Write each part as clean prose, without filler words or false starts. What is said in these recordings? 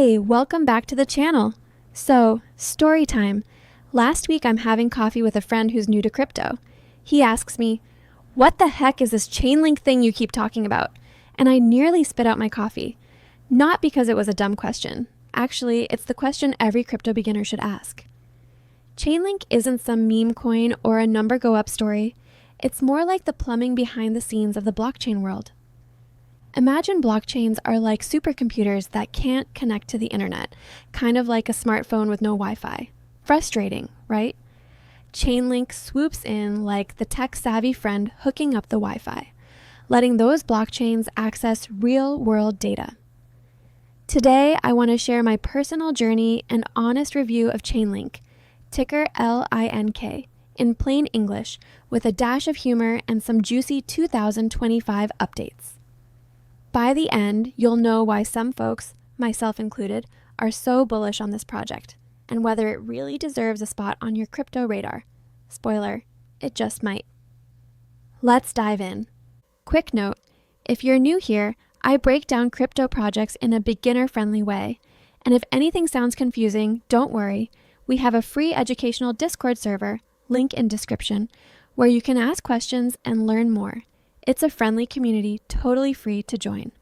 Hey, welcome back to the channel. So, story time. Last week I'm having coffee with a friend who's new to crypto. He asks me, "What the heck is this Chainlink thing you keep talking about?" And I nearly spit out my coffee. Not because it was a dumb question. Actually, it's the question every crypto beginner should ask. Chainlink isn't some meme coin or a number go up story. It's more like the plumbing behind the scenes of the blockchain world. Imagine blockchains are like supercomputers that can't connect to the internet, kind of like a smartphone with no Wi-Fi. Frustrating, right? Chainlink swoops in like the tech-savvy friend hooking up the Wi-Fi, letting those blockchains access real-world data. Today, I want to share my personal journey and honest review of Chainlink, ticker LINK, in plain English, with a dash of humor and some juicy 2025 updates. By the end, you'll know why some folks, myself included, are so bullish on this project, and whether it really deserves a spot on your crypto radar. Spoiler, it just might. Let's dive in. Quick note, if you're new here, I break down crypto projects in a beginner-friendly way, and if anything sounds confusing, don't worry. We have a free educational Discord server, link in description, where you can ask questions and learn more. It's a friendly community, totally free to join.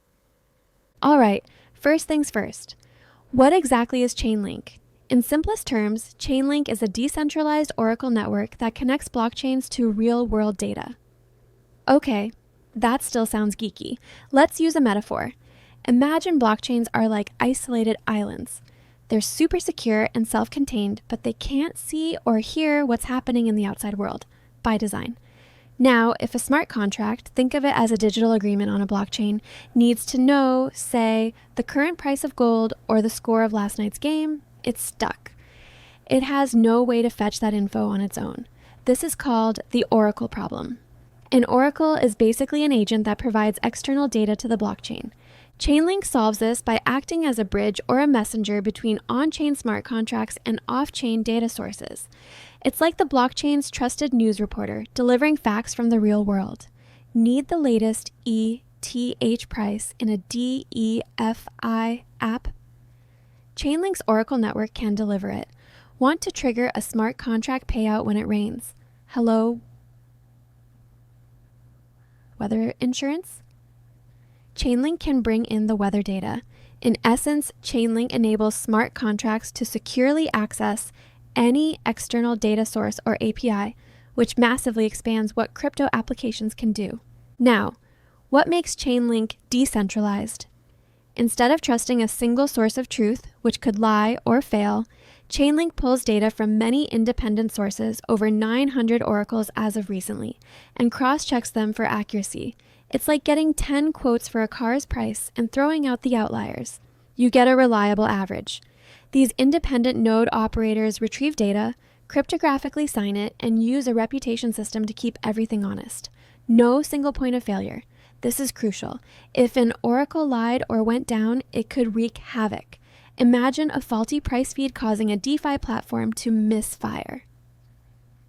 All right, first things first. What exactly is Chainlink? In simplest terms, Chainlink is a decentralized Oracle network that connects blockchains to real-world data. Okay, that still sounds geeky. Let's use a metaphor. Imagine blockchains are like isolated islands. They're super secure and self-contained, but they can't see or hear what's happening in the outside world, by design. Now, if a smart contract, think of it as a digital agreement on a blockchain, needs to know, say, the current price of gold or the score of last night's game, it's stuck. It has no way to fetch that info on its own. This is called the Oracle problem. An oracle is basically an agent that provides external data to the blockchain. Chainlink solves this by acting as a bridge or a messenger between on-chain smart contracts and off-chain data sources. It's like the blockchain's trusted news reporter, delivering facts from the real world. Need the latest ETH price in a DeFi app? Chainlink's Oracle network can deliver it. Want to trigger a smart contract payout when it rains? Hello? Weather insurance? Chainlink can bring in the weather data. In essence, Chainlink enables smart contracts to securely access any external data source or API, which massively expands what crypto applications can do. Now, what makes Chainlink decentralized? Instead of trusting a single source of truth, which could lie or fail, Chainlink pulls data from many independent sources, over 900 oracles as of recently, and cross-checks them for accuracy. It's like getting 10 quotes for a car's price and throwing out the outliers. You get a reliable average. These independent node operators retrieve data, cryptographically sign it, and use a reputation system to keep everything honest. No single point of failure. This is crucial. If an oracle lied or went down, it could wreak havoc. Imagine a faulty price feed causing a DeFi platform to misfire.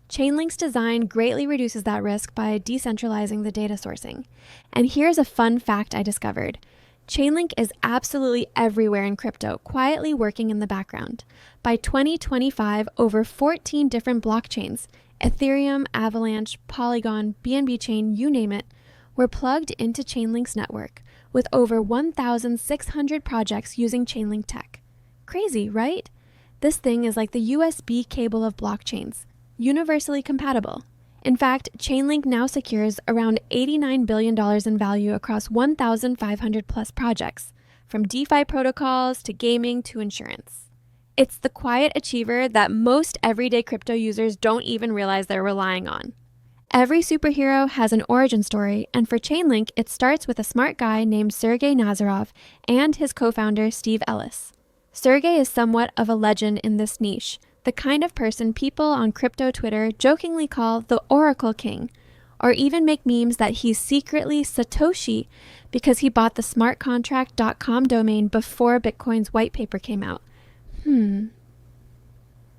Chainlink's design greatly reduces that risk by decentralizing the data sourcing. And here's a fun fact I discovered. Chainlink is absolutely everywhere in crypto, quietly working in the background. By 2025, over 14 different blockchains, Ethereum, Avalanche, Polygon, BNB Chain, you name it, were plugged into Chainlink's network, with over 1,600 projects using Chainlink tech. Crazy, right? This thing is like the USB cable of blockchains, universally compatible. In fact, Chainlink now secures around $89 billion in value across 1,500 plus projects, from DeFi protocols to gaming to insurance. It's the quiet achiever that most everyday crypto users don't even realize they're relying on. Every superhero has an origin story, and for Chainlink, it starts with a smart guy named Sergey Nazarov and his co-founder Steve Ellis. Sergey is somewhat of a legend in this niche, the kind of person people on crypto Twitter jokingly call the Oracle King, or even make memes that he's secretly Satoshi because he bought the smartcontract.com domain before Bitcoin's white paper came out.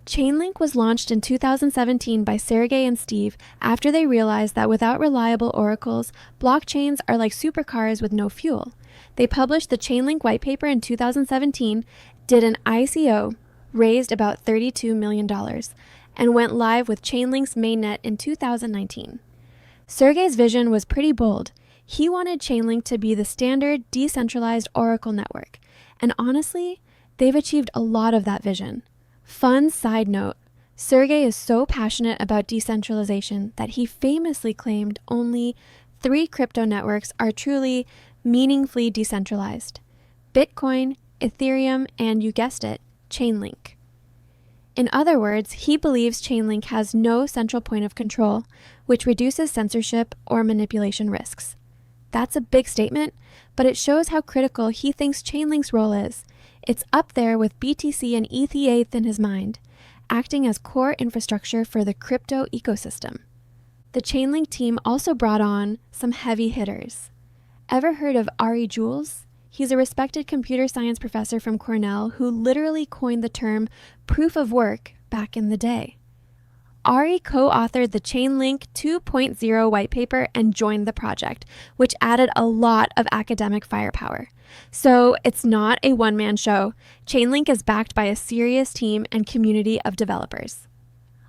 Chainlink was launched in 2017 by Sergey and Steve after they realized that without reliable oracles, blockchains are like supercars with no fuel. They published the Chainlink white paper in 2017, did an ICO, raised about $32 million, and went live with Chainlink's mainnet in 2019. Sergey's vision was pretty bold. He wanted Chainlink to be the standard decentralized Oracle network, and honestly, they've achieved a lot of that vision. Fun side note, Sergey is so passionate about decentralization that he famously claimed only 3 crypto networks are truly meaningfully decentralized: Bitcoin, Ethereum, and you guessed it, Chainlink. In other words, he believes Chainlink has no central point of control, which reduces censorship or manipulation risks. That's a big statement, but it shows how critical he thinks Chainlink's role is. It's up there with BTC and ETH in his mind, acting as core infrastructure for the crypto ecosystem. The Chainlink team also brought on some heavy hitters. Ever heard of Ari Jules? He's a respected computer science professor from Cornell who literally coined the term proof of work back in the day. Ari co-authored the Chainlink 2.0 white paper and joined the project, which added a lot of academic firepower. So it's not a one-man show. Chainlink is backed by a serious team and community of developers.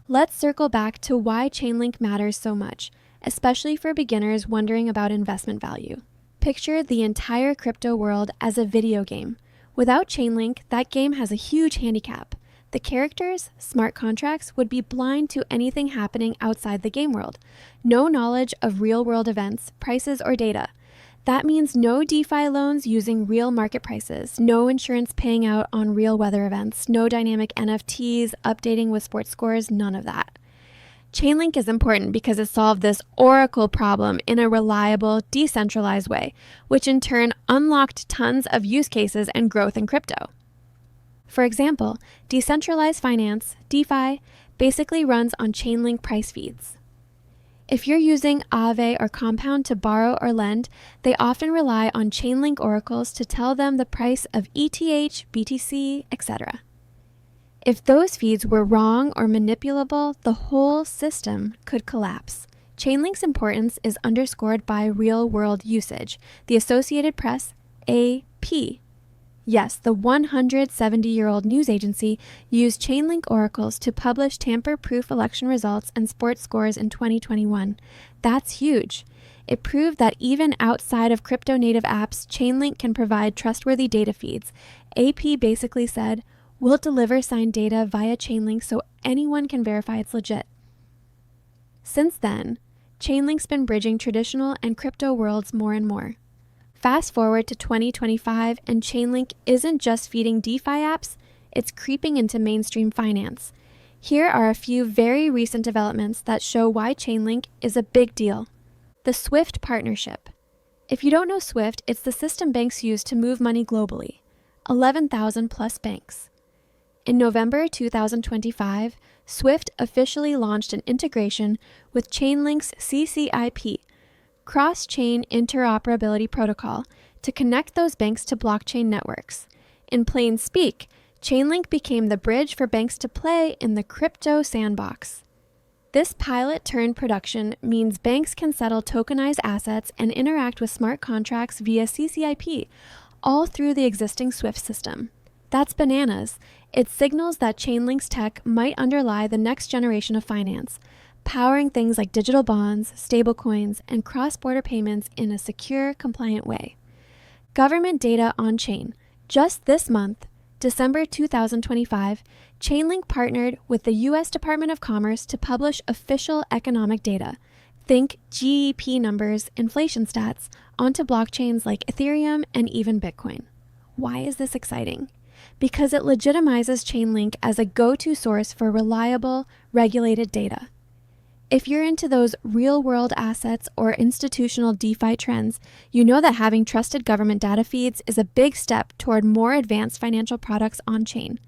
Let's circle back to why Chainlink matters so much, especially for beginners wondering about investment value. Picture the entire crypto world as a video game. Without Chainlink, that game has a huge handicap. The characters, smart contracts, would be blind to anything happening outside the game world. No knowledge of real-world events, prices, or data. That means no DeFi loans using real market prices, no insurance paying out on real weather events, no dynamic NFTs updating with sports scores, none of that. Chainlink is important because it solved this oracle problem in a reliable, decentralized way, which in turn unlocked tons of use cases and growth in crypto. For example, decentralized finance, DeFi, basically runs on Chainlink price feeds. If you're using Aave or Compound to borrow or lend, they often rely on Chainlink oracles to tell them the price of ETH, BTC, etc. If those feeds were wrong or manipulable, the whole system could collapse. Chainlink's importance is underscored by real-world usage. The Associated Press, AP, yes, the 170-year-old news agency used Chainlink oracles to publish tamper-proof election results and sports scores in 2021. That's huge. It proved that even outside of crypto-native apps, Chainlink can provide trustworthy data feeds. AP basically said, "We'll deliver signed data via Chainlink so anyone can verify it's legit." Since then, Chainlink's been bridging traditional and crypto worlds more and more. Fast forward to 2025, and Chainlink isn't just feeding DeFi apps, it's creeping into mainstream finance. Here are a few very recent developments that show why Chainlink is a big deal. The SWIFT partnership. If you don't know SWIFT, it's the system banks use to move money globally. 11,000 plus banks. In November 2025, SWIFT officially launched an integration with Chainlink's CCIP, Cross-Chain Interoperability Protocol, to connect those banks to blockchain networks. In plain speak, Chainlink became the bridge for banks to play in the crypto sandbox. This pilot turned production means banks can settle tokenized assets and interact with smart contracts via CCIP, all through the existing SWIFT system. That's bananas. It signals that Chainlink's tech might underlie the next generation of finance, powering things like digital bonds, stablecoins, and cross-border payments in a secure, compliant way. Government data on-chain. Just this month, December 2025, Chainlink partnered with the U.S. Department of Commerce to publish official economic data. Think GEP numbers, inflation stats, onto blockchains like Ethereum and even Bitcoin. Why is this exciting? Because it legitimizes Chainlink as a go-to source for reliable, regulated data. If you're into those real-world assets or institutional DeFi trends, you know that having trusted government data feeds is a big step toward more advanced financial products on-chain.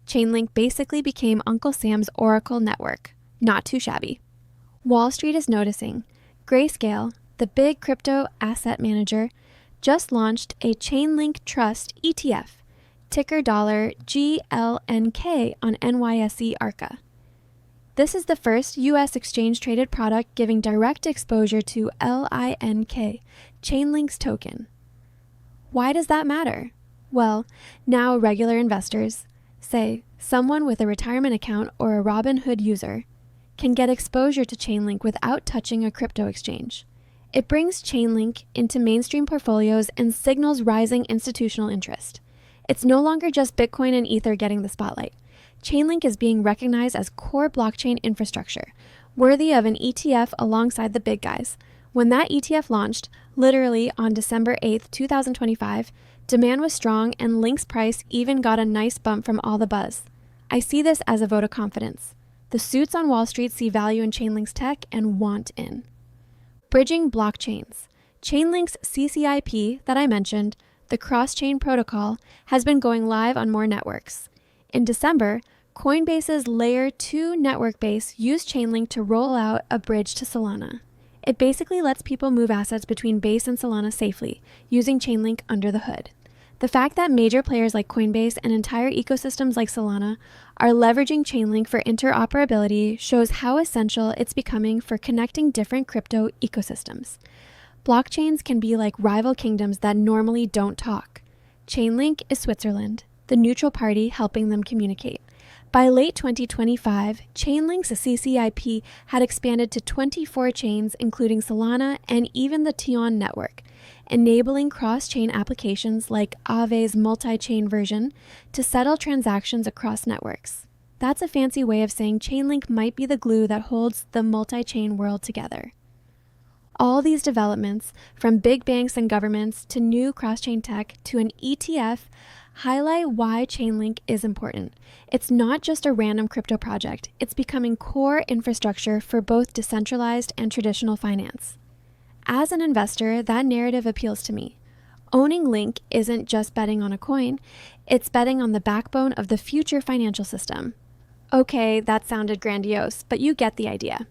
Chainlink basically became Uncle Sam's Oracle network. Not too shabby. Wall Street is noticing. Grayscale, the big crypto asset manager, just launched a Chainlink Trust ETF, ticker $GLNK on NYSE Arca. This is the first U.S. exchange-traded product giving direct exposure to LINK, Chainlink's token. Why does that matter? Well, now regular investors, say someone with a retirement account or a Robinhood user, can get exposure to Chainlink without touching a crypto exchange. It brings Chainlink into mainstream portfolios and signals rising institutional interest. It's no longer just Bitcoin and Ether getting the spotlight. Chainlink is being recognized as core blockchain infrastructure, worthy of an ETF alongside the big guys. When that ETF launched, literally on December 8th, 2025, demand was strong and Link's price even got a nice bump from all the buzz. I see this as a vote of confidence. The suits on Wall Street see value in Chainlink's tech and want in. Bridging blockchains. Chainlink's CCIP that I mentioned, the cross-chain protocol, has been going live on more networks. In December, Coinbase's Layer 2 network base used Chainlink to roll out a bridge to Solana. It basically lets people move assets between Base and Solana safely, using Chainlink under the hood. The fact that major players like Coinbase and entire ecosystems like Solana are leveraging Chainlink for interoperability shows how essential it's becoming for connecting different crypto ecosystems. Blockchains can be like rival kingdoms that normally don't talk. Chainlink is Switzerland, the neutral party helping them communicate. By late 2025, Chainlink's CCIP had expanded to 24 chains, including Solana and even the Tion network, enabling cross-chain applications like Aave's multi-chain version to settle transactions across networks. That's a fancy way of saying Chainlink might be the glue that holds the multi-chain world together. All these developments, from big banks and governments to new cross-chain tech to an ETF, highlight why Chainlink is important. It's not just a random crypto project. It's becoming core infrastructure for both decentralized and traditional finance. As an investor, that narrative appeals to me. Owning Link isn't just betting on a coin, it's betting on the backbone of the future financial system. Okay, that sounded grandiose, but you get the idea.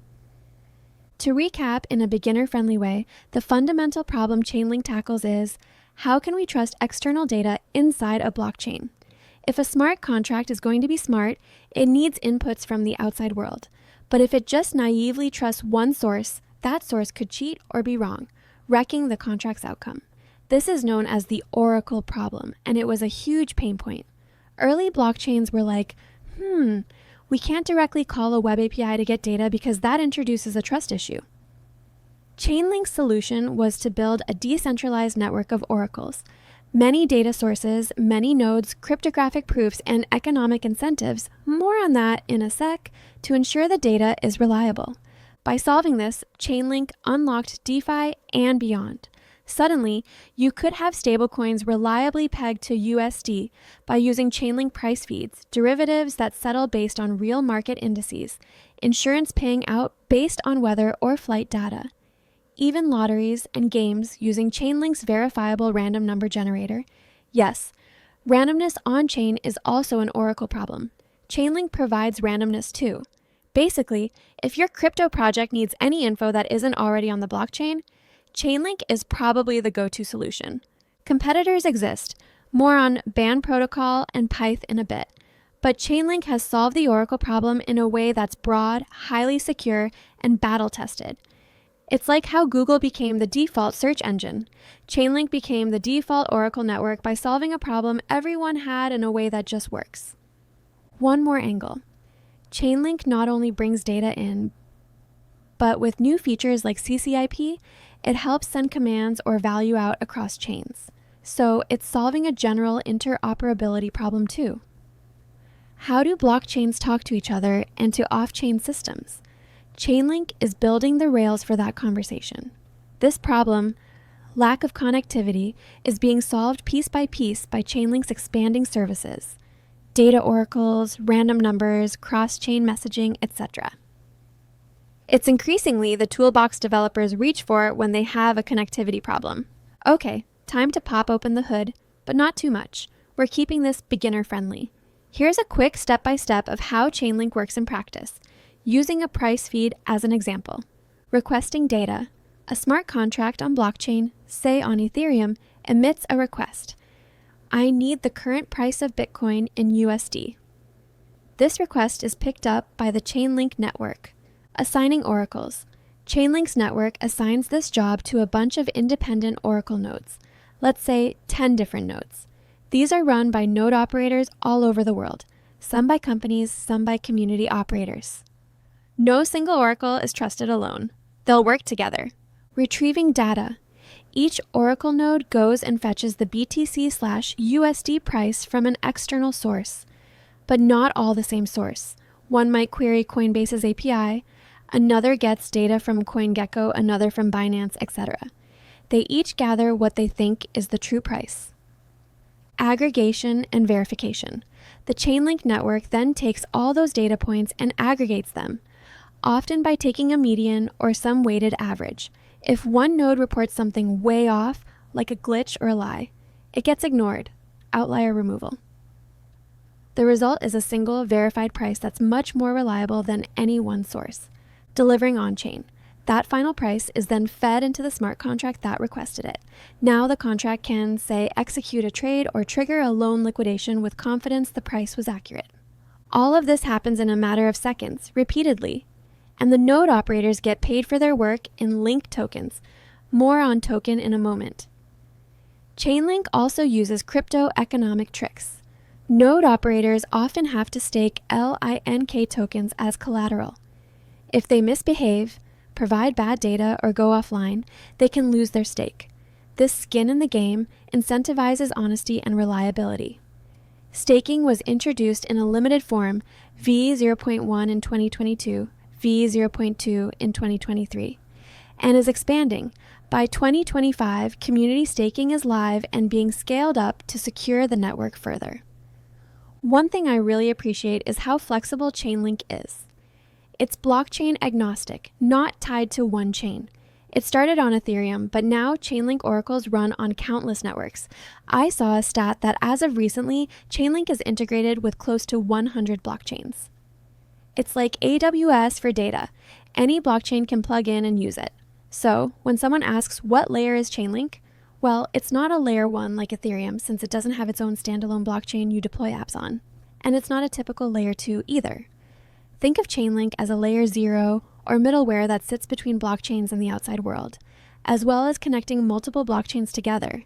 To recap in a beginner-friendly way, the fundamental problem Chainlink tackles is, how can we trust external data inside a blockchain? If a smart contract is going to be smart, it needs inputs from the outside world. But if it just naively trusts one source, that source could cheat or be wrong, wrecking the contract's outcome. This is known as the Oracle problem, and it was a huge pain point. Early blockchains were like, we can't directly call a web API to get data because that introduces a trust issue. Chainlink's solution was to build a decentralized network of oracles. Many data sources, many nodes, cryptographic proofs, and economic incentives, more on that in a sec, to ensure the data is reliable. By solving this, Chainlink unlocked DeFi and beyond. Suddenly, you could have stablecoins reliably pegged to USD by using Chainlink price feeds, derivatives that settle based on real market indices, insurance paying out based on weather or flight data. Even lotteries and games using Chainlink's verifiable random number generator. Yes, randomness on-chain is also an Oracle problem. Chainlink provides randomness too. Basically, if your crypto project needs any info that isn't already on the blockchain, Chainlink is probably the go-to solution. Competitors exist, more on Band Protocol and Pyth in a bit, but Chainlink has solved the Oracle problem in a way that's broad, highly secure, and battle-tested. It's like how Google became the default search engine. Chainlink became the default Oracle network by solving a problem everyone had in a way that just works. One more angle. Chainlink not only brings data in, but with new features like CCIP, it helps send commands or value out across chains. So it's solving a general interoperability problem too. How do blockchains talk to each other and to off-chain systems? Chainlink is building the rails for that conversation. This problem, lack of connectivity, is being solved piece by Chainlink's expanding services. Data oracles, random numbers, cross-chain messaging, etc. It's increasingly the toolbox developers reach for when they have a connectivity problem. Okay, time to pop open the hood, but not too much. We're keeping this beginner-friendly. Here's a quick step-by-step of how Chainlink works in practice, using a price feed as an example. Requesting data. A smart contract on blockchain, say on Ethereum, emits a request. I need the current price of Bitcoin in USD. This request is picked up by the Chainlink network. Assigning oracles. Chainlink's network assigns this job to a bunch of independent oracle nodes, let's say 10 different nodes. These are run by node operators all over the world, some by companies, some by community operators. No single oracle is trusted alone. They'll work together. Retrieving data. Each oracle node goes and fetches the BTC/USD price from an external source, but not all the same source. One might query Coinbase's API, another gets data from CoinGecko, another from Binance, etc. They each gather what they think is the true price. Aggregation and verification. The Chainlink network then takes all those data points and aggregates them, often by taking a median or some weighted average. If one node reports something way off, like a glitch or a lie, it gets ignored, outlier removal. The result is a single verified price that's much more reliable than any one source, delivering on-chain. That final price is then fed into the smart contract that requested it. Now the contract can, say, execute a trade or trigger a loan liquidation with confidence the price was accurate. All of this happens in a matter of seconds, repeatedly, and the node operators get paid for their work in Link tokens. More on token in a moment. Chainlink also uses crypto economic tricks. Node operators often have to stake LINK tokens as collateral. If they misbehave, provide bad data, or go offline, they can lose their stake. This skin in the game incentivizes honesty and reliability. Staking was introduced in a limited form, V0.1 in 2022, V0.2 in 2023, and is expanding. By 2025, community staking is live and being scaled up to secure the network further. One thing I really appreciate is how flexible Chainlink is. It's blockchain agnostic, not tied to one chain. It started on Ethereum, but now Chainlink oracles run on countless networks. I saw a stat that as of recently, Chainlink is integrated with close to 100 blockchains. It's like AWS for data. Any blockchain can plug in and use it. So, when someone asks what layer is Chainlink, well, it's not a layer 1 like Ethereum since it doesn't have its own standalone blockchain you deploy apps on. And it's not a typical layer 2 either. Think of Chainlink as a layer 0 or middleware that sits between blockchains and the outside world, as well as connecting multiple blockchains together.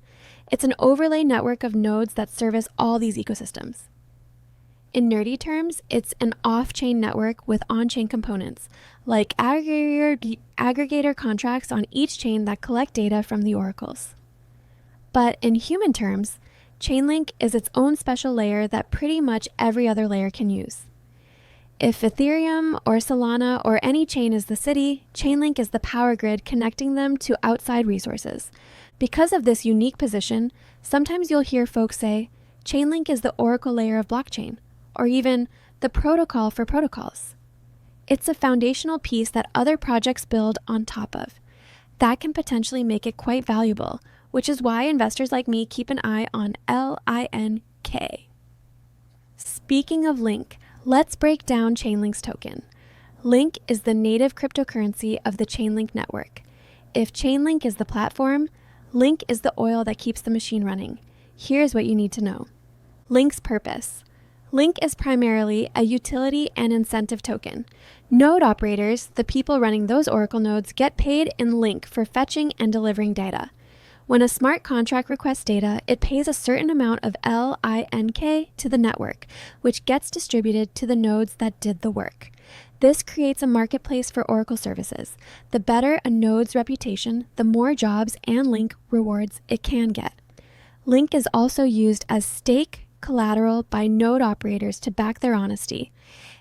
It's an overlay network of nodes that service all these ecosystems. In nerdy terms, it's an off-chain network with on-chain components, like aggregator contracts on each chain that collect data from the oracles. But in human terms, Chainlink is its own special layer that pretty much every other layer can use. If Ethereum or Solana or any chain is the city, Chainlink is the power grid connecting them to outside resources. Because of this unique position, sometimes you'll hear folks say, Chainlink is the oracle layer of blockchain, or even the protocol for protocols. It's a foundational piece that other projects build on top of. That can potentially make it quite valuable, which is why investors like me keep an eye on LINK. Speaking of Link, let's break down Chainlink's token. Link is the native cryptocurrency of the Chainlink network. If Chainlink is the platform, Link is the oil that keeps the machine running. Here's what you need to know. Link's purpose. Link is primarily a utility and incentive token. Node operators, the people running those oracle nodes, get paid in Link for fetching and delivering data. When a smart contract requests data, it pays a certain amount of LINK to the network, which gets distributed to the nodes that did the work. This creates a marketplace for oracle services. The better a node's reputation, the more jobs and Link rewards it can get. Link is also used as stake collateral by node operators to back their honesty.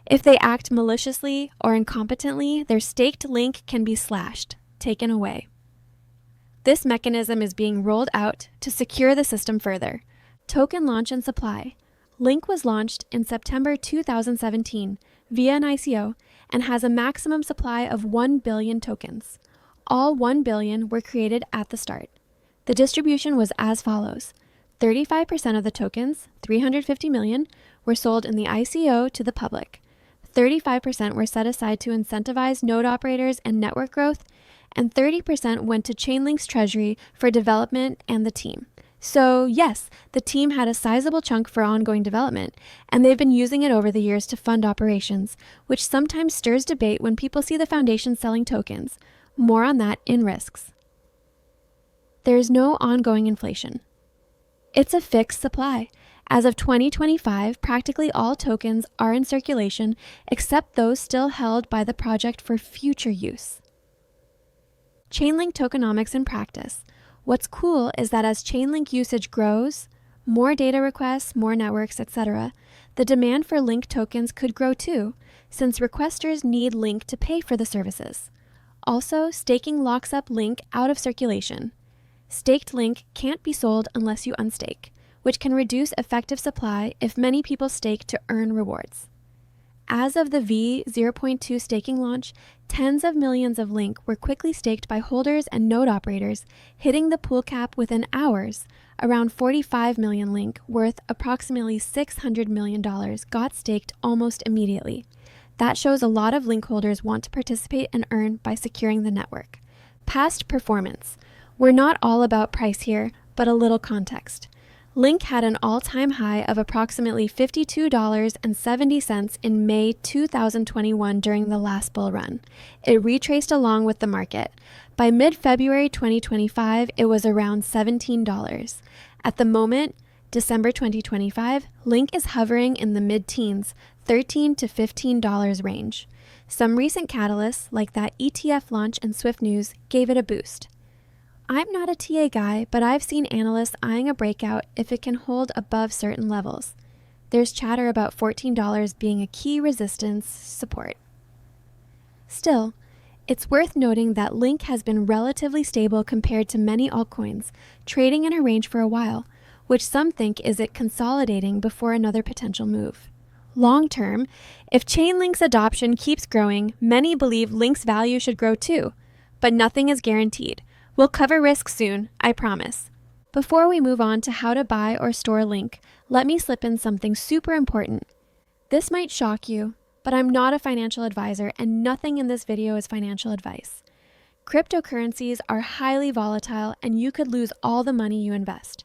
If they act maliciously or incompetently, their staked Link can be slashed, taken away. This mechanism is being rolled out to secure the system further. Token launch and supply. Link was launched in September 2017 via an ICO and has a maximum supply of 1 billion tokens. All 1 billion were created at the start. The distribution was as follows. 35% of the tokens, 350 million, were sold in the ICO to the public. 35% were set aside to incentivize node operators and network growth, and 30% went to Chainlink's treasury for development and the team. So yes, the team had a sizable chunk for ongoing development, and they've been using it over the years to fund operations, which sometimes stirs debate when people see the foundation selling tokens. More on that in risks. There is no ongoing inflation. It's a fixed supply. As of 2025, practically all tokens are in circulation except those still held by the project for future use. Chainlink tokenomics in practice. What's cool is that as Chainlink usage grows, more data requests, more networks, etc., the demand for Link tokens could grow too, since requesters need Link to pay for the services. Also, staking locks up Link out of circulation. Staked Link can't be sold unless you unstake, which can reduce effective supply if many people stake to earn rewards. As of the V0.2 staking launch, tens of millions of Link were quickly staked by holders and node operators, hitting the pool cap within hours. Around 45 million Link, worth approximately $600 million, got staked almost immediately. That shows a lot of Link holders want to participate and earn by securing the network. Past performance. We're not all about price here, but a little context. Link had an all-time high of approximately $52.70 in May 2021 during the last bull run. It retraced along with the market. By mid-February 2025, it was around $17. At the moment, December 2025, Link is hovering in the mid-teens, $13 to $15 range. Some recent catalysts, like that ETF launch and Swift news, gave it a boost. I'm not a TA guy, but I've seen analysts eyeing a breakout if it can hold above certain levels. There's chatter about $14 being a key resistance support. Still, it's worth noting that Link has been relatively stable compared to many altcoins, trading in a range for a while, which some think is it consolidating before another potential move. Long term, if Chainlink's adoption keeps growing, many believe Link's value should grow too, but nothing is guaranteed. We'll cover risk soon, I promise. Before we move on to how to buy or store Link, let me slip in something super important. This might shock you, but I'm not a financial advisor and nothing in this video is financial advice. Cryptocurrencies are highly volatile and you could lose all the money you invest.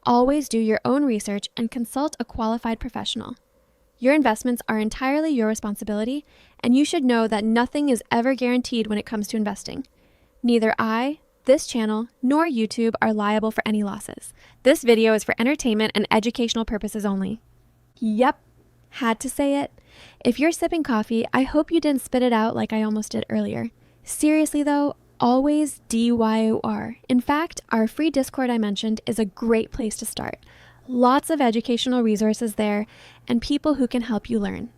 Always do your own research and consult a qualified professional. Your investments are entirely your responsibility, and you should know that nothing is ever guaranteed when it comes to investing. Neither I, this channel, nor YouTube are liable for any losses. This video is for entertainment and educational purposes only. Yep, had to say it. If you're sipping coffee, I hope you didn't spit it out like I almost did earlier. Seriously though, always DYOR. In fact, our free Discord I mentioned is a great place to start. Lots of educational resources there and people who can help you learn.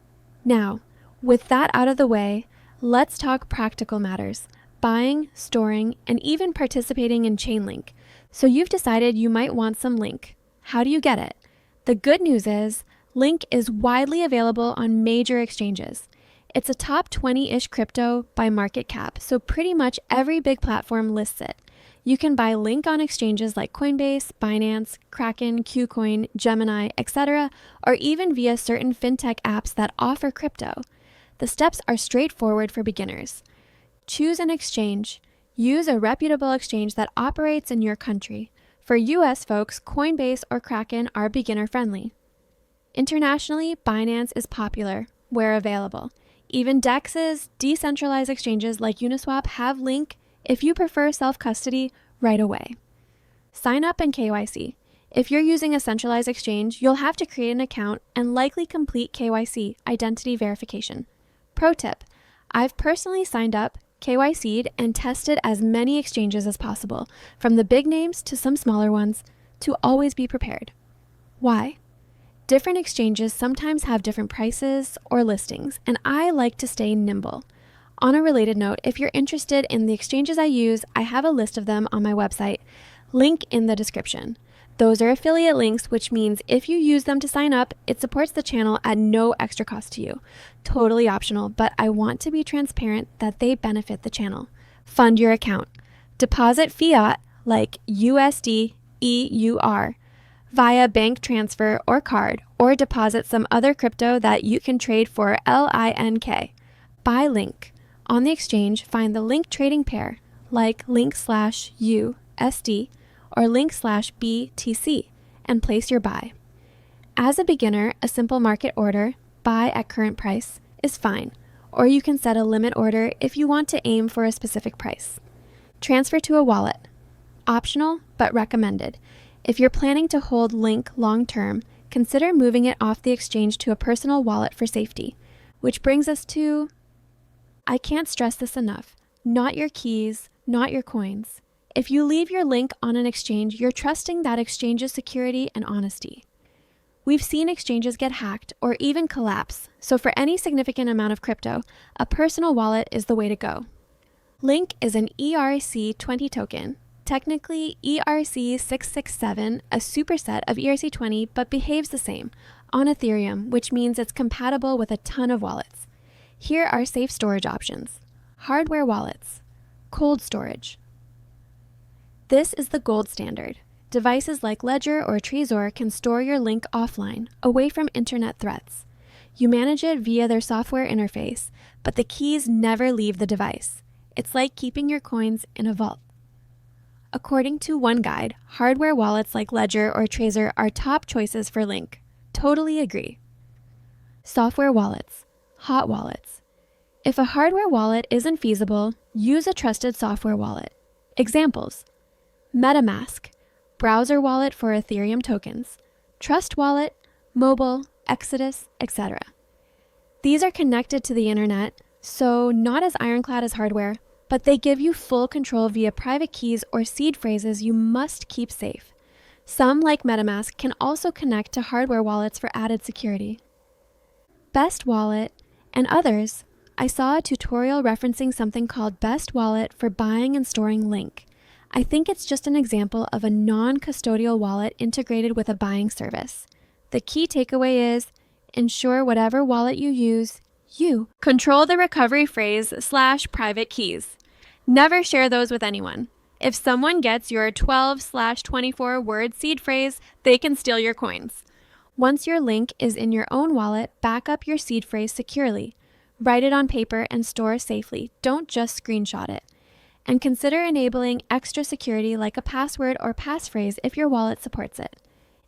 Now, with that out of the way, let's talk practical matters. Buying, storing, and even participating in Chainlink. So you've decided you might want some Link. How do you get it? The good news is, Link is widely available on major exchanges. It's a top 20-ish crypto by market cap, so pretty much every big platform lists it. You can buy Link on exchanges like Coinbase, Binance, Kraken, KuCoin, Gemini, etc., or even via certain fintech apps that offer crypto. The steps are straightforward for beginners. Choose an exchange. Use a reputable exchange that operates in your country. For US folks, Coinbase or Kraken are beginner-friendly. Internationally, Binance is popular, where available. Even DEXs, decentralized exchanges like Uniswap have Link if you prefer self-custody right away. Sign up and KYC. If you're using a centralized exchange, you'll have to create an account and likely complete KYC, identity verification. Pro tip, I've personally signed up, KYC'd, and tested as many exchanges as possible, from the big names to some smaller ones, to always be prepared. Why? Different exchanges sometimes have different prices or listings, and I like to stay nimble. On a related note, if you're interested in the exchanges I use, I have a list of them on my website, link in the description. Those are affiliate links, which means if you use them to sign up, it supports the channel at no extra cost to you. Totally optional, but I want to be transparent that they benefit the channel. Fund your account. Deposit fiat like USD, EUR via bank transfer or card, or deposit some other crypto that you can trade for LINK. Buy Link. On the exchange, find the Link trading pair like Link/USD or Link/BTC and place your buy. As a beginner, a simple market order, buy at current price, is fine, or you can set a limit order if you want to aim for a specific price. Transfer to a wallet. Optional, but recommended. If you're planning to hold Link long term, consider moving it off the exchange to a personal wallet for safety. Which brings us to, I can't stress this enough, not your keys, not your coins. If you leave your Link on an exchange, you're trusting that exchange's security and honesty. We've seen exchanges get hacked or even collapse, so for any significant amount of crypto, a personal wallet is the way to go. Link is an ERC20 token, technically ERC667, a superset of ERC20, but behaves the same, on Ethereum, which means it's compatible with a ton of wallets. Here are safe storage options. Hardware wallets. Cold storage. This is the gold standard. Devices like Ledger or Trezor can store your Link offline, away from internet threats. You manage it via their software interface, but the keys never leave the device. It's like keeping your coins in a vault. According to one guide, hardware wallets like Ledger or Trezor are top choices for Link. Totally agree. Software wallets. Hot wallets. If a hardware wallet isn't feasible, use a trusted software wallet. Examples: MetaMask, browser wallet for Ethereum tokens, Trust Wallet, Mobile, Exodus, etc. These are connected to the internet, so not as ironclad as hardware, but they give you full control via private keys or seed phrases you must keep safe. Some, like MetaMask, can also connect to hardware wallets for added security. Best Wallet and others. I saw a tutorial referencing something called Best Wallet for buying and storing Link. I think it's just an example of a non-custodial wallet integrated with a buying service. The key takeaway is, ensure whatever wallet you use, you control the recovery phrase / private keys. Never share those with anyone. If someone gets your 12/24 word seed phrase, they can steal your coins. Once your Link is in your own wallet, back up your seed phrase securely. Write it on paper and store safely. Don't just screenshot it. And consider enabling extra security like a password or passphrase if your wallet supports it.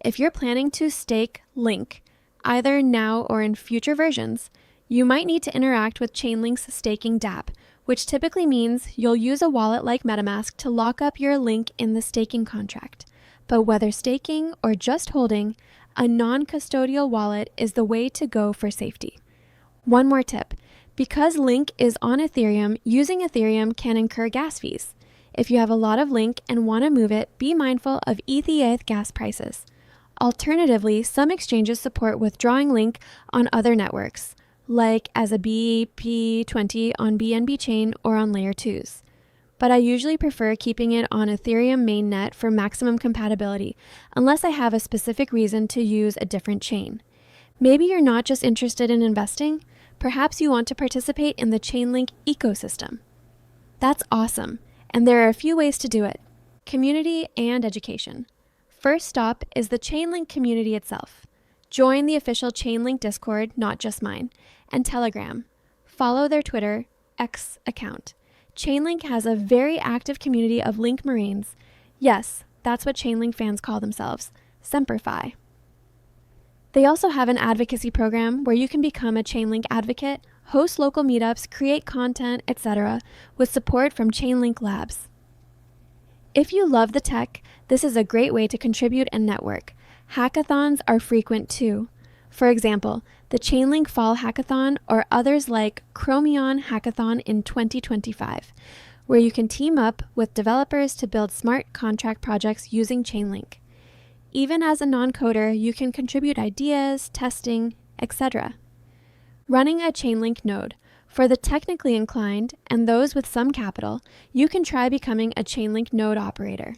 If you're planning to stake Link, either now or in future versions, you might need to interact with Chainlink's staking dApp, which typically means you'll use a wallet like MetaMask to lock up your Link in the staking contract. But whether staking or just holding, a non-custodial wallet is the way to go for safety. One more tip. Because Link is on Ethereum, using Ethereum can incur gas fees. If you have a lot of Link and want to move it, be mindful of ETH gas prices. Alternatively, some exchanges support withdrawing Link on other networks, like as a BEP20 on BNB chain or on layer 2s. But I usually prefer keeping it on Ethereum mainnet for maximum compatibility, unless I have a specific reason to use a different chain. Maybe you're not just interested in investing. Perhaps you want to participate in the Chainlink ecosystem. That's awesome, and there are a few ways to do it: community and education. First stop is the Chainlink community itself. Join the official Chainlink Discord, not just mine, and Telegram. Follow their Twitter, X account. Chainlink has a very active community of Link Marines. Yes, that's what Chainlink fans call themselves, Semper Fi. They also have an advocacy program where you can become a Chainlink advocate, host local meetups, create content, etc., with support from Chainlink Labs. If you love the tech, this is a great way to contribute and network. Hackathons are frequent too. For example, the Chainlink Fall Hackathon or others like Chromion Hackathon in 2025, where you can team up with developers to build smart contract projects using Chainlink. Even as a non-coder, you can contribute ideas, testing, etc. Running a Chainlink node. For the technically inclined and those with some capital, you can try becoming a Chainlink node operator.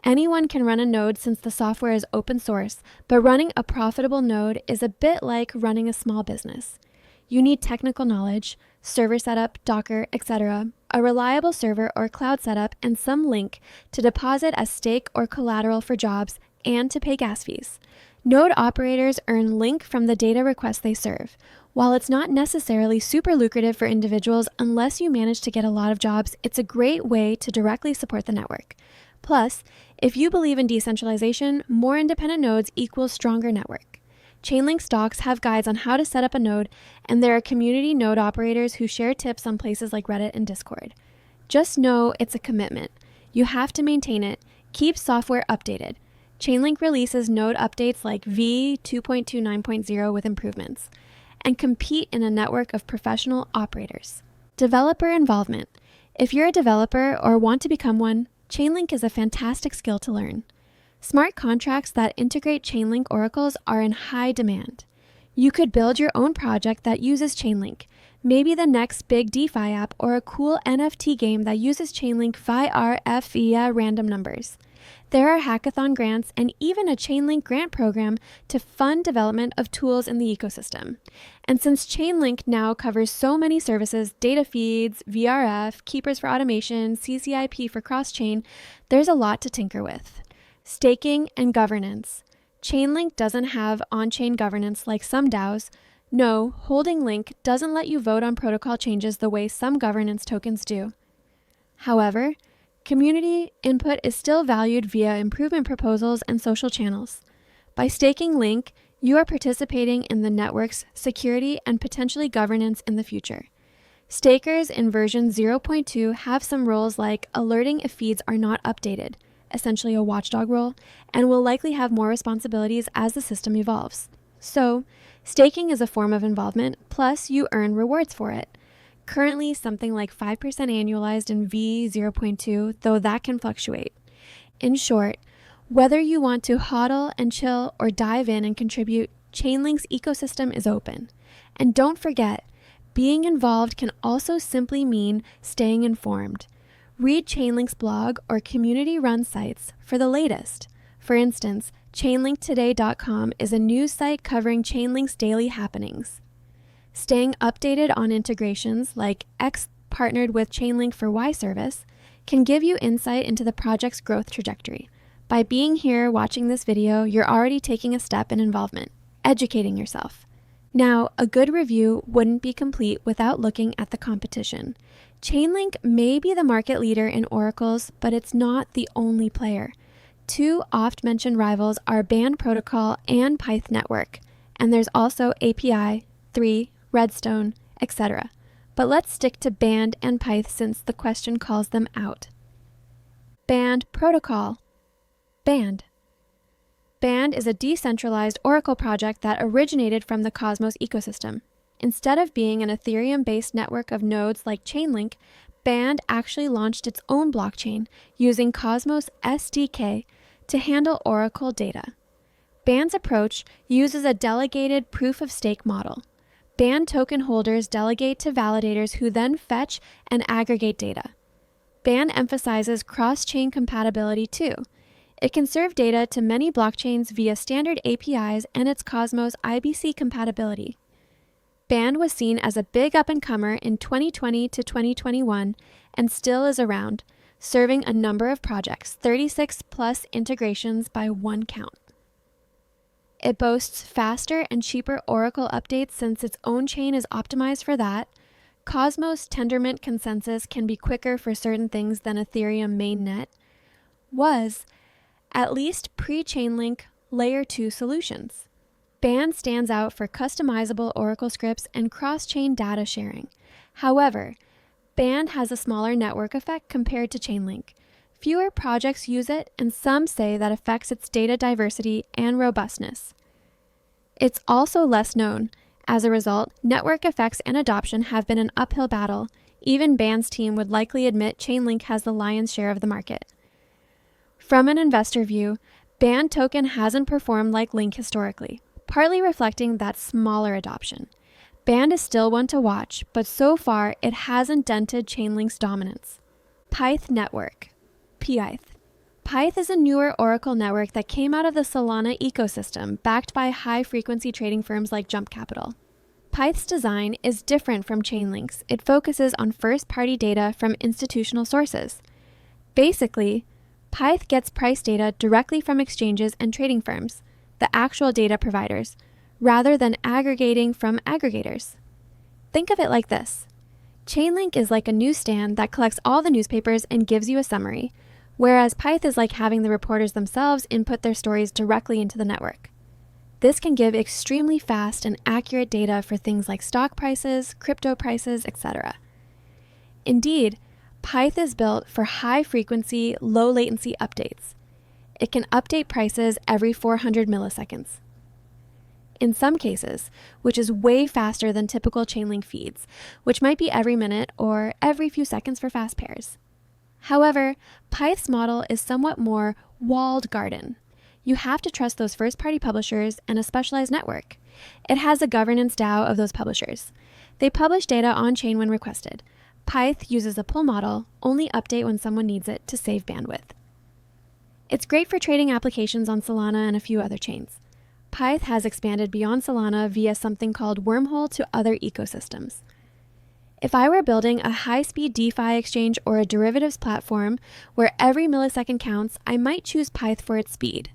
Anyone can run a node since the software is open source, but running a profitable node is a bit like running a small business. You need technical knowledge, server setup, Docker, etc., a reliable server or cloud setup, and some Link to deposit as stake or collateral for jobs and to pay gas fees. Node operators earn Link from the data requests they serve. While it's not necessarily super lucrative for individuals unless you manage to get a lot of jobs, it's a great way to directly support the network. Plus, if you believe in decentralization, more independent nodes equals stronger network. Chainlink docs have guides on how to set up a node, and there are community node operators who share tips on places like Reddit and Discord. Just know it's a commitment. You have to maintain it, keep software updated. Chainlink releases node updates like V 2.29.0 with improvements, and compete in a network of professional operators. Developer involvement. If you're a developer or want to become one, Chainlink is a fantastic skill to learn. Smart contracts that integrate Chainlink oracles are in high demand. You could build your own project that uses Chainlink, maybe the next big DeFi app or a cool NFT game that uses Chainlink via random numbers. There are hackathon grants and even a Chainlink grant program to fund development of tools in the ecosystem. And since Chainlink now covers so many services, data feeds, VRF, keepers for automation, CCIP for cross-chain, there's a lot to tinker with. Staking and governance. Chainlink doesn't have on-chain governance like some DAOs. No, holding Link doesn't let you vote on protocol changes the way some governance tokens do. However, community input is still valued via improvement proposals and social channels. By staking Link, you are participating in the network's security and potentially governance in the future. Stakers in version 0.2 have some roles like alerting if feeds are not updated, essentially a watchdog role, and will likely have more responsibilities as the system evolves. So, staking is a form of involvement, plus you earn rewards for it. Currently, something like 5% annualized in V 0.2, though that can fluctuate. In short, whether you want to hodl and chill or dive in and contribute, Chainlink's ecosystem is open. And don't forget, being involved can also simply mean staying informed. Read Chainlink's blog or community-run sites for the latest. For instance, chainlinktoday.com is a news site covering Chainlink's daily happenings. Staying updated on integrations like X partnered with Chainlink for Y service can give you insight into the project's growth trajectory. By being here watching this video, you're already taking a step in involvement, educating yourself. Now, a good review wouldn't be complete without looking at the competition. Chainlink may be the market leader in oracles, but it's not the only player. Two oft-mentioned rivals are Band Protocol and Pyth Network, and there's also API, 3, Redstone, etc. But let's stick to Band and Pyth since the question calls them out. Band Protocol. Band. Band is a decentralized oracle project that originated from the Cosmos ecosystem. Instead of being an Ethereum-based network of nodes like Chainlink, Band actually launched its own blockchain using Cosmos SDK to handle oracle data. Band's approach uses a delegated proof-of-stake model. Band token holders delegate to validators who then fetch and aggregate data. Band emphasizes cross-chain compatibility too. It can serve data to many blockchains via standard APIs and its Cosmos IBC compatibility. Band was seen as a big up-and-comer in 2020 to 2021 and still is around, serving a number of projects, 36 plus integrations by one count. It boasts faster and cheaper Oracle updates since its own chain is optimized for that. Cosmos Tendermint consensus can be quicker for certain things than Ethereum mainnet. Was, at least pre-Chainlink, Layer 2 solutions. Band stands out for customizable Oracle scripts and cross-chain data sharing. However, Band has a smaller network effect compared to Chainlink. Fewer projects use it, and some say that affects its data diversity and robustness. It's also less known. As a result, network effects and adoption have been an uphill battle. Even Band's team would likely admit Chainlink has the lion's share of the market. From an investor view, Band token hasn't performed like Link historically, partly reflecting that smaller adoption. Band is still one to watch, but so far it hasn't dented Chainlink's dominance. Pyth Network. Pyth. Pyth is a newer Oracle network that came out of the Solana ecosystem, backed by high-frequency trading firms like Jump Capital. Pyth's design is different from Chainlink's. It focuses on first-party data from institutional sources. Basically, Pyth gets price data directly from exchanges and trading firms, the actual data providers, rather than aggregating from aggregators. Think of it like this. Chainlink is like a newsstand that collects all the newspapers and gives you a summary, whereas Pyth is like having the reporters themselves input their stories directly into the network. This can give extremely fast and accurate data for things like stock prices, crypto prices, etc. Indeed, Pyth is built for high-frequency, low-latency updates. It can update prices every 400 milliseconds. In some cases, which is way faster than typical Chainlink feeds, which might be every minute or every few seconds for fast pairs. However, Pyth's model is somewhat more walled garden. You have to trust those first-party publishers and a specialized network. It has a governance DAO of those publishers. They publish data on-chain when requested. Pyth uses a pull model, only update when someone needs it to save bandwidth. It's great for trading applications on Solana and a few other chains. Pyth has expanded beyond Solana via something called Wormhole to other ecosystems. If I were building a high-speed DeFi exchange or a derivatives platform where every millisecond counts, I might choose Pyth for its speed.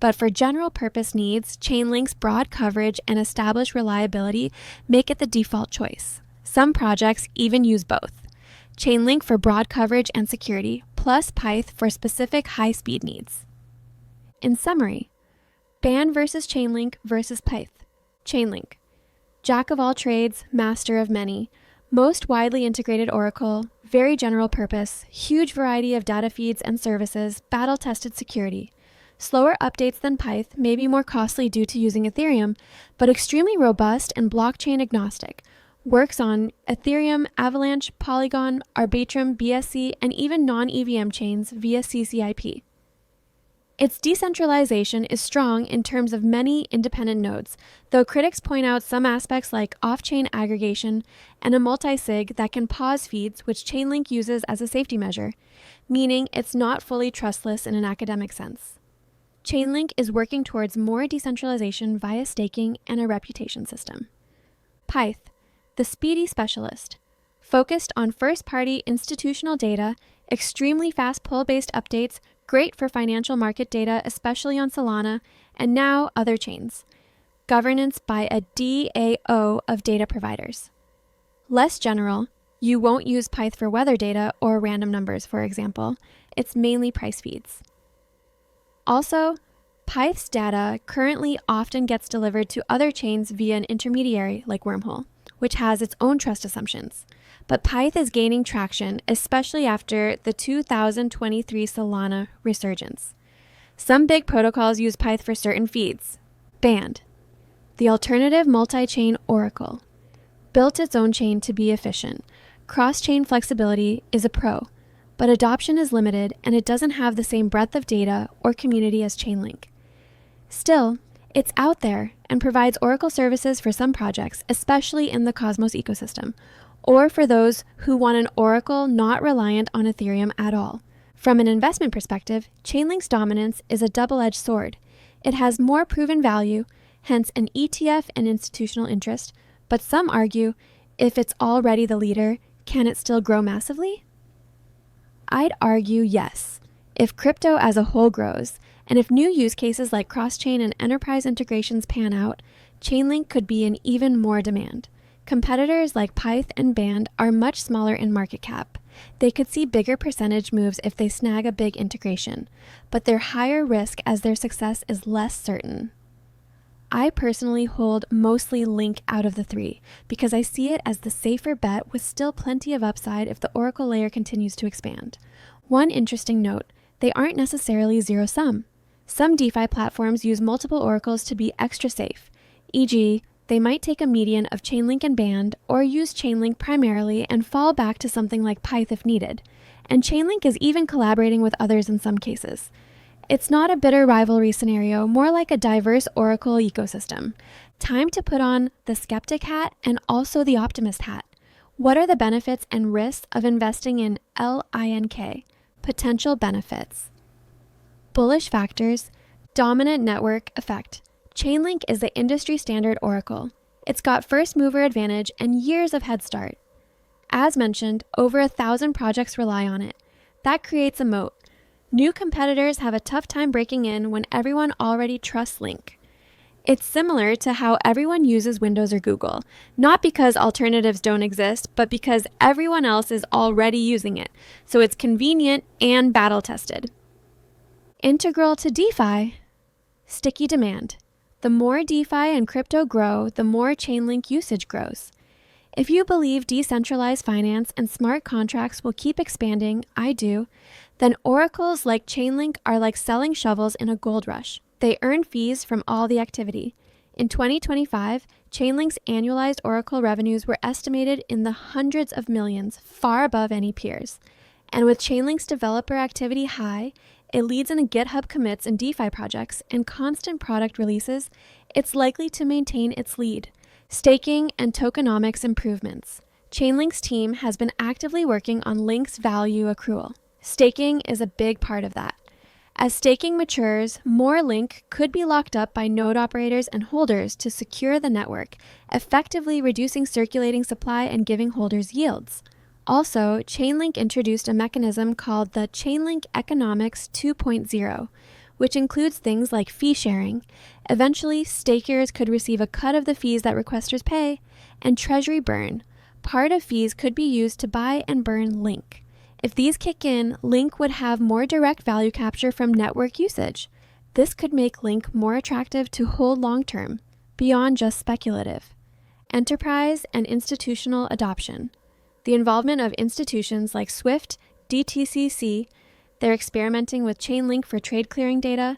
But for general purpose needs, Chainlink's broad coverage and established reliability make it the default choice. Some projects even use both. Chainlink for broad coverage and security, plus Pyth for specific high-speed needs. In summary, Band versus Chainlink versus Pyth. Chainlink. Jack of all trades, master of many. Most widely integrated oracle, very general purpose, huge variety of data feeds and services, battle-tested security. Slower updates than Pyth may be more costly due to using Ethereum, but extremely robust and blockchain agnostic. Works on Ethereum, Avalanche, Polygon, Arbitrum, BSC, and even non-EVM chains via CCIP. Its decentralization is strong in terms of many independent nodes, though critics point out some aspects like off-chain aggregation and a multi-sig that can pause feeds, which Chainlink uses as a safety measure, meaning it's not fully trustless in an academic sense. Chainlink is working towards more decentralization via staking and a reputation system. Pyth, the speedy specialist, focused on first-party institutional data, extremely fast pull-based updates, great for financial market data, especially on Solana, and now other chains. Governance by a DAO of data providers. Less general, you won't use Pyth for weather data or random numbers, for example. It's mainly price feeds. Also, Pyth's data currently often gets delivered to other chains via an intermediary like Wormhole, which has its own trust assumptions. But Pyth is gaining traction, especially after the 2023 Solana resurgence. Some big protocols use Pyth for certain feeds. Band, the alternative multi-chain oracle, built its own chain to be efficient. Cross-chain flexibility is a pro, but adoption is limited and it doesn't have the same breadth of data or community as Chainlink. Still, it's out there and provides oracle services for some projects, especially in the Cosmos ecosystem, or for those who want an oracle not reliant on Ethereum at all. From an investment perspective, Chainlink's dominance is a double-edged sword. It has more proven value, hence an ETF and institutional interest, but some argue, if it's already the leader, can it still grow massively? I'd argue yes, if crypto as a whole grows, and if new use cases like cross-chain and enterprise integrations pan out, Chainlink could be in even more demand. Competitors like Pyth and Band are much smaller in market cap. They could see bigger percentage moves if they snag a big integration, but they're higher risk as their success is less certain. I personally hold mostly Link out of the three because I see it as the safer bet with still plenty of upside if the oracle layer continues to expand. One interesting note, they aren't necessarily zero-sum. Some DeFi platforms use multiple oracles to be extra safe, e.g., they might take a median of Chainlink and Band or use Chainlink primarily and fall back to something like Pyth if needed. And Chainlink is even collaborating with others in some cases. It's not a bitter rivalry scenario, more like a diverse oracle ecosystem. Time to put on the skeptic hat and also the optimist hat. What are the benefits and risks of investing in LINK? Potential benefits. Bullish factors, dominant network effect. Chainlink is the industry standard oracle. It's got first mover advantage and years of head start. As mentioned, over 1,000 projects rely on it. That creates a moat. New competitors have a tough time breaking in when everyone already trusts Link. It's similar to how everyone uses Windows or Google, not because alternatives don't exist, but because everyone else is already using it, so it's convenient and battle-tested. Integral to DeFi, sticky demand. The more DeFi and crypto grow, the more Chainlink usage grows. If you believe decentralized finance and smart contracts will keep expanding, I do, then oracles like Chainlink are like selling shovels in a gold rush. They earn fees from all the activity. In 2025, Chainlink's annualized oracle revenues were estimated in the hundreds of millions, far above any peers. And with Chainlink's developer activity high, it leads in GitHub commits and DeFi projects, and constant product releases, it's likely to maintain its lead. Staking and tokenomics improvements. Chainlink's team has been actively working on Link's value accrual. Staking is a big part of that. As staking matures, more Link could be locked up by node operators and holders to secure the network, effectively reducing circulating supply and giving holders yields. Also, Chainlink introduced a mechanism called the Chainlink Economics 2.0, which includes things like fee sharing. Eventually, stakers could receive a cut of the fees that requesters pay, and treasury burn. Part of fees could be used to buy and burn Link. If these kick in, Link would have more direct value capture from network usage. This could make Link more attractive to hold long-term, beyond just speculative. Enterprise and institutional adoption. The involvement of institutions like Swift, DTCC, they're experimenting with Chainlink for trade clearing data.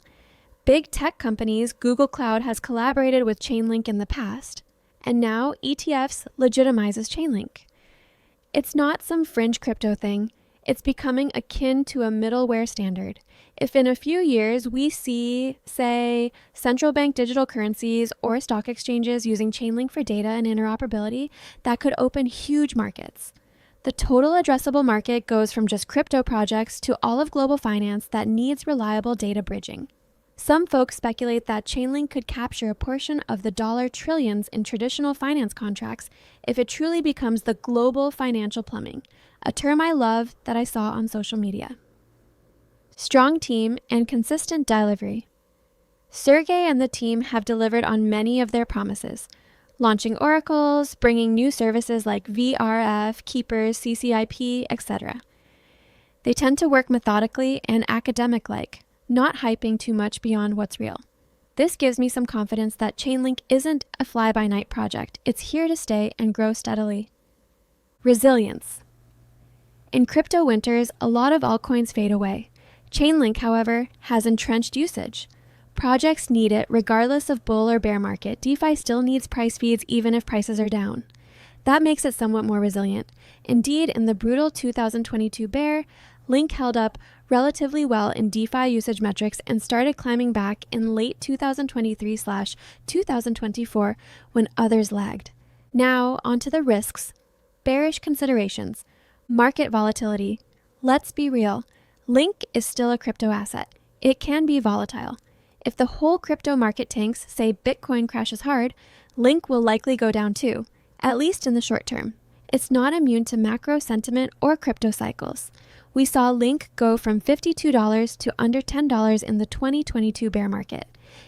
Big tech companies, Google Cloud has collaborated with Chainlink in the past. And now ETFs legitimizes Chainlink. It's not some fringe crypto thing. It's becoming akin to a middleware standard. If in a few years we see, say, central bank digital currencies or stock exchanges using Chainlink for data and interoperability, that could open huge markets. The total addressable market goes from just crypto projects to all of global finance that needs reliable data bridging. Some folks speculate that Chainlink could capture a portion of the dollar trillions in traditional finance contracts if it truly becomes the global financial plumbing, a term I love that I saw on social media. Strong team and consistent delivery. Sergey and the team have delivered on many of their promises, launching oracles, bringing new services like VRF, Keepers, CCIP, etc. They tend to work methodically and academic-like, not hyping too much beyond what's real. This gives me some confidence that Chainlink isn't a fly-by-night project. It's here to stay and grow steadily. Resilience. In crypto winters, a lot of altcoins fade away. Chainlink, however, has entrenched usage. Projects need it regardless of bull or bear market. DeFi still needs price feeds even if prices are down. That makes it somewhat more resilient. Indeed, in the brutal 2022 bear, Link held up relatively well in DeFi usage metrics and started climbing back in late 2023/2024 when others lagged. Now, onto the risks. Bearish considerations. Market volatility. Let's be real. Link is still a crypto asset. It can be volatile. If the whole crypto market tanks, say Bitcoin crashes hard, Link will likely go down too, at least in the short term. It's not immune to macro sentiment or crypto cycles. We saw Link go from $52 to under $10 in the 2022 bear market.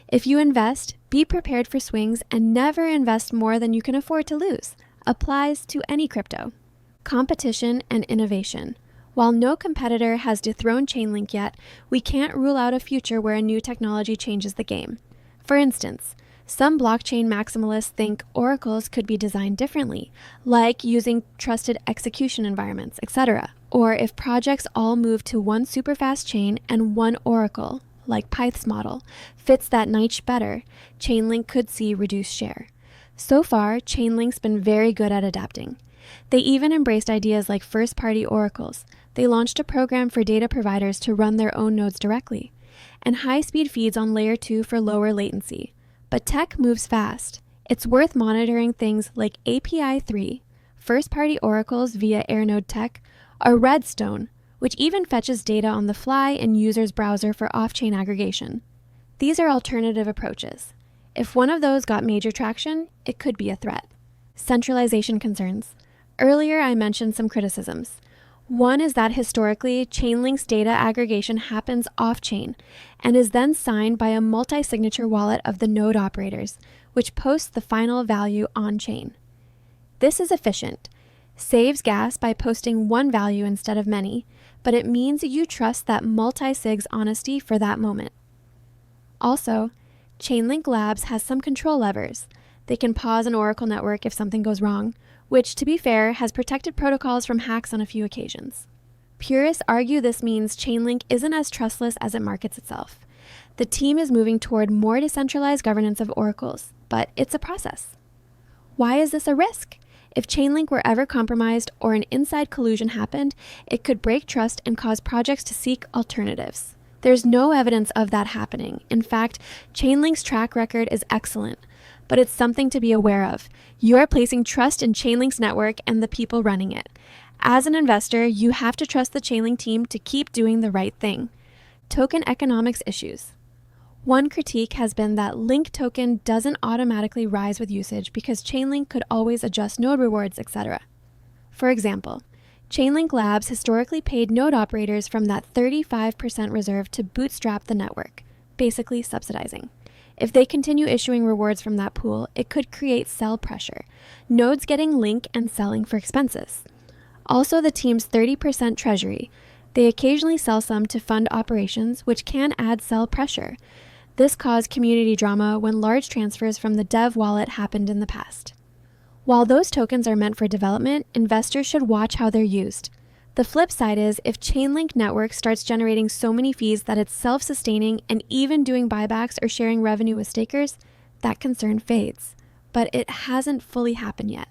If you invest, be prepared for swings and never invest more than you can afford to lose. Applies to any crypto. Competition and innovation. While no competitor has dethroned Chainlink yet, we can't rule out a future where a new technology changes the game. For instance, some blockchain maximalists think oracles could be designed differently, like using trusted execution environments, etc. Or if projects all move to one superfast chain and one oracle, like Pyth's model, fits that niche better, Chainlink could see reduced share. So far, Chainlink's been very good at adapting. They even embraced ideas like first-party oracles. They launched a program for data providers to run their own nodes directly, and high-speed feeds on layer 2 for lower latency. But tech moves fast. It's worth monitoring things like API 3, first-party oracles via AirNode Tech, or Redstone, which even fetches data on the fly in users' browser for off-chain aggregation. These are alternative approaches. If one of those got major traction, it could be a threat. Centralization concerns. Earlier, I mentioned some criticisms. One is that historically, Chainlink's data aggregation happens off-chain and is then signed by a multi-signature wallet of the node operators, which posts the final value on-chain. This is efficient, saves gas by posting one value instead of many, but it means you trust that multi-sig's honesty for that moment. Also, Chainlink Labs has some control levers. They can pause an Oracle network if something goes wrong, which, to be fair, has protected protocols from hacks on a few occasions. Purists argue this means Chainlink isn't as trustless as it markets itself. The team is moving toward more decentralized governance of oracles, but it's a process. Why is this a risk? If Chainlink were ever compromised or an inside collusion happened, it could break trust and cause projects to seek alternatives. There's no evidence of that happening. In fact, Chainlink's track record is excellent, but it's something to be aware of. You're placing trust in Chainlink's network and the people running it. As an investor, you have to trust the Chainlink team to keep doing the right thing. Token economics issues. One critique has been that Link token doesn't automatically rise with usage because Chainlink could always adjust node rewards, etc. For example, Chainlink Labs historically paid node operators from that 35% reserve to bootstrap the network, basically subsidizing. If they continue issuing rewards from that pool, it could create sell pressure, nodes getting Link and selling for expenses. Also, the team's 30% treasury. They occasionally sell some to fund operations, which can add sell pressure. This caused community drama when large transfers from the dev wallet happened in the past. While those tokens are meant for development, investors should watch how they're used. The flip side is if Chainlink Network starts generating so many fees that it's self-sustaining and even doing buybacks or sharing revenue with stakers, that concern fades. But it hasn't fully happened yet.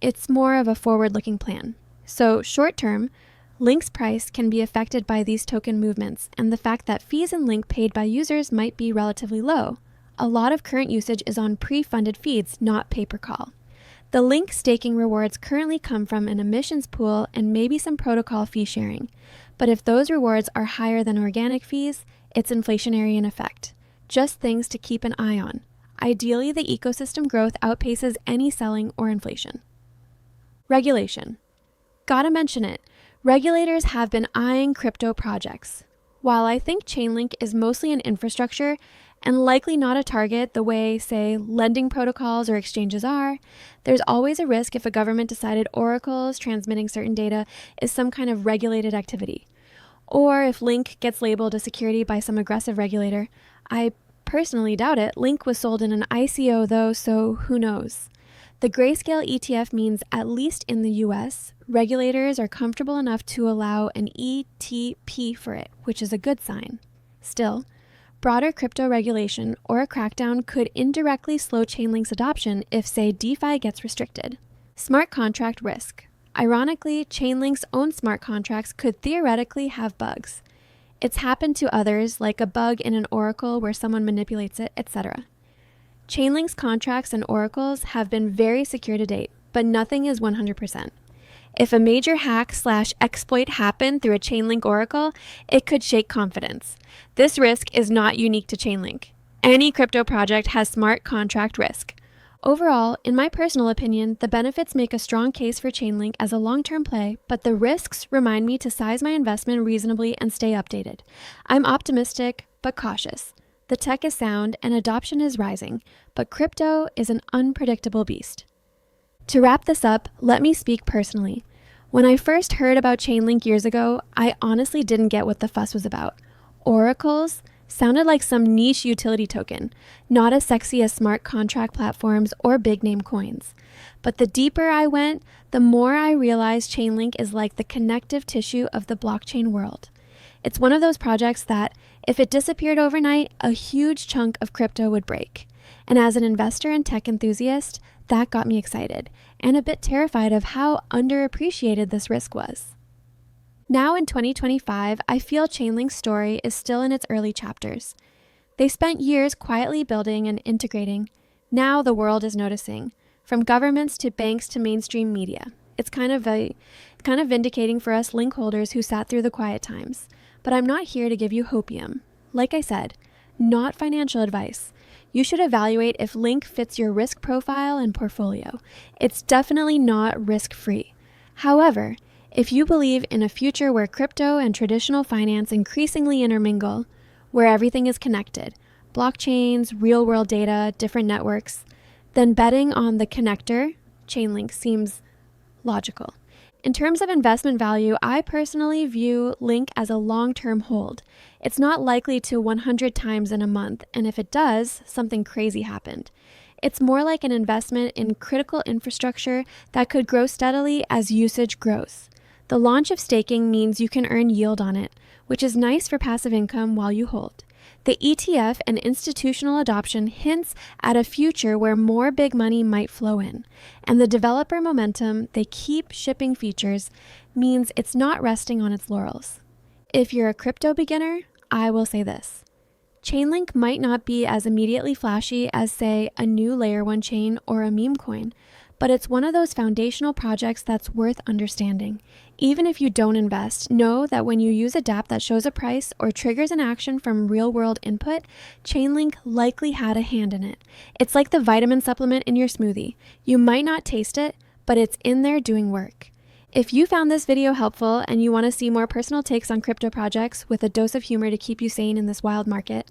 It's more of a forward-looking plan. So short term, Link's price can be affected by these token movements and the fact that fees in Link paid by users might be relatively low. A lot of current usage is on pre-funded feeds, not pay-per-call. The Link staking rewards currently come from an emissions pool and maybe some protocol fee sharing. But if those rewards are higher than organic fees, it's inflationary in effect. Just things to keep an eye on. Ideally, the ecosystem growth outpaces any selling or inflation. Regulation. Gotta mention it. Regulators have been eyeing crypto projects. While I think Chainlink is mostly an infrastructure and likely not a target the way, say, lending protocols or exchanges are, there's always a risk if a government decided oracles transmitting certain data is some kind of regulated activity. Or if Link gets labeled a security by some aggressive regulator. I personally doubt it. Link was sold in an ICO though, so who knows? The Grayscale ETF means, at least in the US, regulators are comfortable enough to allow an ETP for it, which is a good sign. Still, broader crypto regulation or a crackdown could indirectly slow Chainlink's adoption if, say, DeFi gets restricted. Smart contract risk. Ironically, Chainlink's own smart contracts could theoretically have bugs. It's happened to others, like a bug in an oracle where someone manipulates it, etc. Chainlink's contracts and oracles have been very secure to date, but nothing is 100%. If a major hack/exploit happened through a Chainlink oracle, it could shake confidence. This risk is not unique to Chainlink. Any crypto project has smart contract risk. Overall, in my personal opinion, the benefits make a strong case for Chainlink as a long-term play, but the risks remind me to size my investment reasonably and stay updated. I'm optimistic, but cautious. The tech is sound and adoption is rising, but crypto is an unpredictable beast. To wrap this up, let me speak personally. When I first heard about Chainlink years ago, I honestly didn't get what the fuss was about. Oracles sounded like some niche utility token, not as sexy as smart contract platforms or big name coins. But the deeper I went, the more I realized Chainlink is like the connective tissue of the blockchain world. It's one of those projects that, if it disappeared overnight, a huge chunk of crypto would break. And as an investor and tech enthusiast, that got me excited and a bit terrified of how underappreciated this risk was. Now in 2025, I feel Chainlink's story is still in its early chapters. They spent years quietly building and integrating. Now the world is noticing, from governments to banks to mainstream media. It's kind of vindicating for us Link holders who sat through the quiet times. But I'm not here to give you hopium. Like I said, not financial advice. You should evaluate if Link fits your risk profile and portfolio. It's definitely not risk-free. However, if you believe in a future where crypto and traditional finance increasingly intermingle, where everything is connected, blockchains, real-world data, different networks, then betting on the connector, Chainlink, seems logical. In terms of investment value, I personally view Link as a long-term hold. It's not likely to 100 times in a month, and if it does, something crazy happened. It's more like an investment in critical infrastructure that could grow steadily as usage grows. The launch of staking means you can earn yield on it, which is nice for passive income while you hold. The ETF and institutional adoption hints at a future where more big money might flow in, and the developer momentum they keep shipping features means it's not resting on its laurels. If you're a crypto beginner, I will say this. Chainlink might not be as immediately flashy as, say, a new Layer 1 chain or a meme coin, but it's one of those foundational projects that's worth understanding. Even if you don't invest, know that when you use a dApp that shows a price or triggers an action from real-world input, Chainlink likely had a hand in it. It's like the vitamin supplement in your smoothie. You might not taste it, but it's in there doing work. If you found this video helpful and you want to see more personal takes on crypto projects with a dose of humor to keep you sane in this wild market,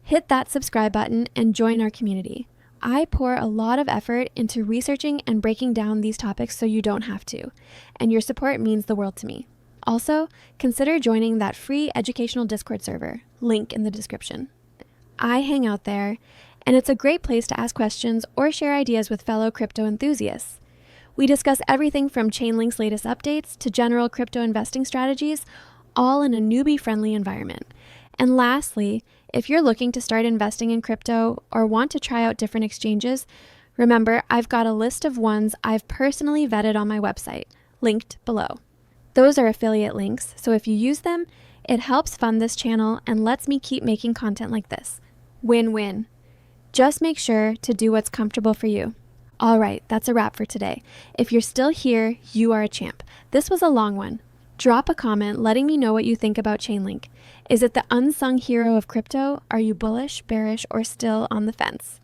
hit that subscribe button and join our community. I pour a lot of effort into researching and breaking down these topics so you don't have to, and your support means the world to me. Also, consider joining that free educational Discord server, link in the description. I hang out there, and it's a great place to ask questions or share ideas with fellow crypto enthusiasts. We discuss everything from Chainlink's latest updates to general crypto investing strategies, all in a newbie-friendly environment. And lastly, if you're looking to start investing in crypto or want to try out different exchanges, remember I've got a list of ones I've personally vetted on my website, linked below. Those are affiliate links, so if you use them, it helps fund this channel and lets me keep making content like this. Win-win. Just make sure to do what's comfortable for you. All right, that's a wrap for today. If you're still here, you are a champ. This was a long one. Drop a comment letting me know what you think about Chainlink. Is it the unsung hero of crypto? Are you bullish, bearish, or still on the fence?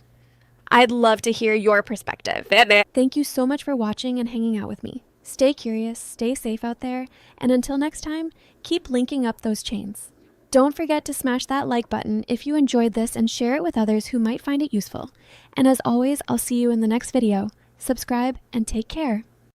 I'd love to hear your perspective. Thank you so much for watching and hanging out with me. Stay curious, stay safe out there, and until next time, keep linking up those chains. Don't forget to smash that like button if you enjoyed this and share it with others who might find it useful. And as always, I'll see you in the next video. Subscribe and take care.